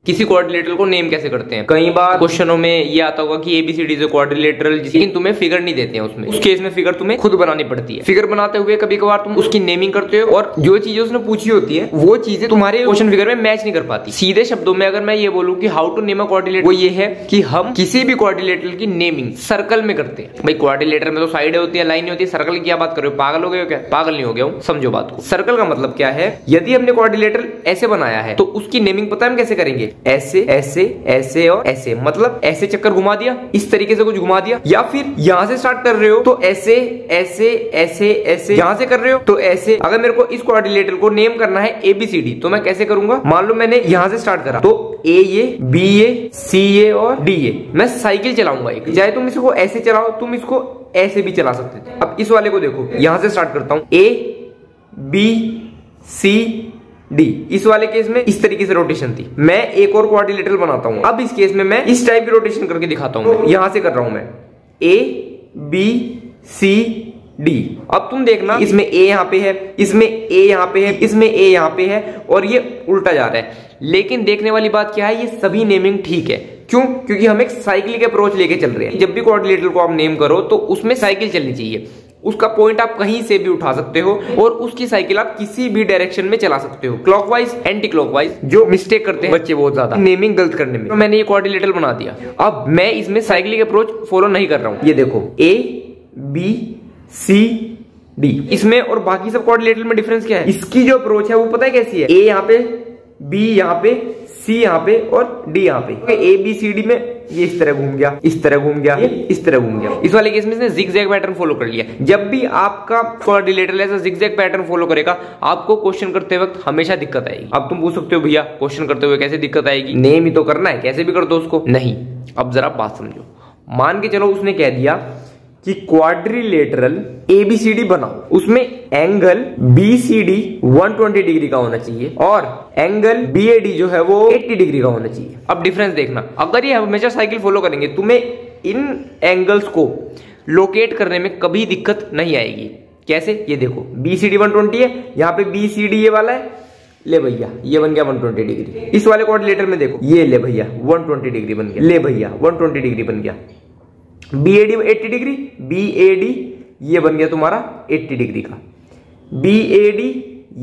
किसी क्वाड्रिलेटरल को नेम कैसे करते हैं। कई बार क्वेश्चनों में ये आता होगा कि एबीसीडी इज क्वाड्रिलेटरल, लेकिन तुम्हें फिगर नहीं देते हैं उसमें। उस केस में फिगर तुम्हें खुद बनानी पड़ती है। फिगर बनाते हुए कभी कभार तुम उसकी नेमिंग करते हो और जो चीजें उसने पूछी होती है वो चीजें तुम्हारे क्वेश्चन फिगर में मैच नहीं कर पाती। सीधे शब्दों में अगर मैं ये बोलूं कि how to name a quadrilateral, वो ये है कि हम किसी भी क्वाड्रिलेटरल की नेमिंग सर्कल में करते हैं। भाई क्वाड्रिलेटरल में तो साइडें होती है, लाइनें होती है, सर्कल की क्या बात कर रहे हो, पागल हो गए हो क्या? पागल नहीं हो गया हूं, समझो बात को। सर्कल का मतलब क्या है, यदि हमने क्वाड्रिलेटरल ऐसे बनाया है तो उसकी नेमिंग पता है हम कैसे करेंगे, ऐसे ऐसे ऐसे और ऐसे, मतलब ऐसे चक्कर घुमा दिया, इस तरीके से कुछ घुमा दिया, या फिर यहां से स्टार्ट कर रहे हो तो ऐसे ऐसे ऐसे ऐसे, यहां से कर रहे हो तो ऐसे। अगर मेरे को इस क्वाड्रिलेटरल को नेम करना है एबीसीडी तो मैं कैसे करूंगा, मान लो मैंने यहां से स्टार्ट करा तो ए ये, बी ये, सी ये और डी ये, मैं साइकिल चलाऊंगा एक। चाहे तुम इसको ऐसे चलाओ, तुम इसको ऐसे भी चला सकते थे। अब इस वाले को देखो, यहां से स्टार्ट करता हूं, ए बी सी डी। इस वाले केस में इस तरीके से रोटेशन थी। मैं एक और क्वाड्रिलेटरल बनाता हूं। अब इस केस में मैं इस टाइप की रोटेशन करके दिखाता हूं। यहां से कर रहा हूं मैं, ए बी सी डी। अब तुम देखना, इसमें ए यहां पे है, इसमें ए यहां पे है, इसमें ए यहां पे है और ये उल्टा जा रहा है। लेकिन देखने वाली बात क्या है, ये सभी नेमिंग ठीक है। क्यों? क्योंकि हम एक साइकिल के अप्रोच लेके चल रहे हैं। जब भी क्वाड्रिलेटरल को आप नेम करो तो उसमें साइकिल चलनी चाहिए। उसका पॉइंट आप कहीं से भी उठा सकते हो और उसकी साइकिल आप किसी भी डायरेक्शन में चला सकते हो, क्लॉकवाइज, एंटी क्लॉकवाइज। जो मिस्टेक करते हैं बच्चे बहुत ज्यादा नेमिंग गलत करने में। तो मैंने ये क्वाड्रिलेटरल बना दिया। अब मैं इसमें साइक्लिक अप्रोच फॉलो नहीं कर रहा हूं। ये देखो, ए बी सी डी। इसमें और बाकी सब क्वाड्रिलेटरल में डिफरेंस क्या है, इसकी जो अप्रोच है वो पता है कैसी है, ए यहाँ पे, बी यहाँ पे, सी यहाँ पे और डी यहाँ पे। ए बी सी डी में ये इस तरह घूम गया, इस तरह घूम गया, ये इस तरह घूम गया। इस वाले केस में इसने जिगजैग पैटर्न फॉलो कर लिया। जब भी आपका क्वाड्रिलेटरल ऐसा जिगजैग पैटर्न फॉलो करेगा, आपको क्वेश्चन करते वक्त हमेशा दिक्कत आएगी। अब तुम पूछ सकते हो भैया क्वेश्चन करते हुए कैसे दिक्कत आएगी, नेम ही तो करना है, कैसे भी कर दो उसको। नहीं, अब जरा बात समझो। मान के चलो उसने कह दिया कि क्वाड्रिलेटरल एबीसीडी बनाओ, उसमें एंगल बीसीडी 120 डिग्री का होना चाहिए और एंगल बीएडी जो है वो 80 डिग्री का होना चाहिए। अब डिफरेंस देखना, अगर ये हमेशा साइकिल फॉलो करेंगे तुम्हें इन एंगल्स को लोकेट करने में कभी दिक्कत नहीं आएगी। कैसे, ये देखो बीसीडी 120 है, यहाँ पे बीसीडी ये वाला है, ले भैया ये बन गया 120 डिग्री। इस वाले क्वाड्रिलेटरल में देखो, ये ले भैया 120 डिग्री बन गया, ले भैया 120 डिग्री बन गया। बीएडी 80 डिग्री, बीएडी ये बन गया तुम्हारा 80 डिग्री का, बीएडी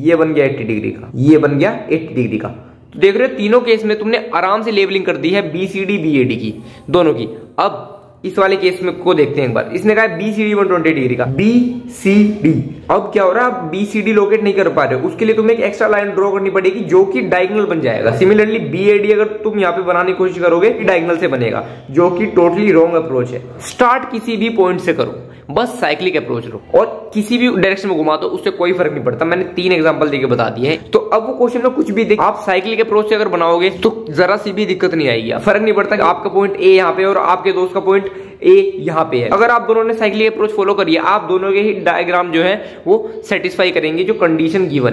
ये बन गया 80 डिग्री का, ये बन गया 80 डिग्री का। तो देख रहे हो तीनों केस में तुमने आराम से लेबलिंग कर दी है बीसीडी बीएडी की, दोनों की। अब इस वाले केस में को देखते हैं एक बार। इसने कहा बीसीडी 120 डिग्री का, बीसीडी। अब क्या हो रहा है, आप बीसीडी लोकेट नहीं कर पा रहे हो, उसके लिए तुम्हें एक एक्स्ट्रा लाइन ड्रॉ करनी पड़ेगी जो कि डायगोनल बन जाएगा। सिमिलरली बीएडी अगर तुम यहाँ पे बनाने की कोशिश करोगे, डायगोनल से बनेगा, जो कि टोटली रॉन्ग अप्रोच है। स्टार्ट किसी भी पॉइंट से करो, बस साइक्लिक अप्रोच लो और किसी भी डायरेक्शन में घुमा दो, उससे कोई फर्क नहीं पड़ता। मैंने 3 एग्जांपल देके बता दिए हैं। तो अब वो क्वेश्चन में कुछ भी देख, आप साइक्लिक अप्रोच से अगर बनाओगे तो जरा सी भी दिक्कत नहीं आएगी। फर्क नहीं पड़ता कि आपका पॉइंट ए यहाँ पे और आपके दोस्त का पॉइंट ए यहाँ पे है। अगर आप दोनों ने साइक्लिक अप्रोच फॉलो करिए, आप दोनों के ही डायग्राम जो है वो सेटिस्फाई करेंगे जो कंडीशन गिवन है।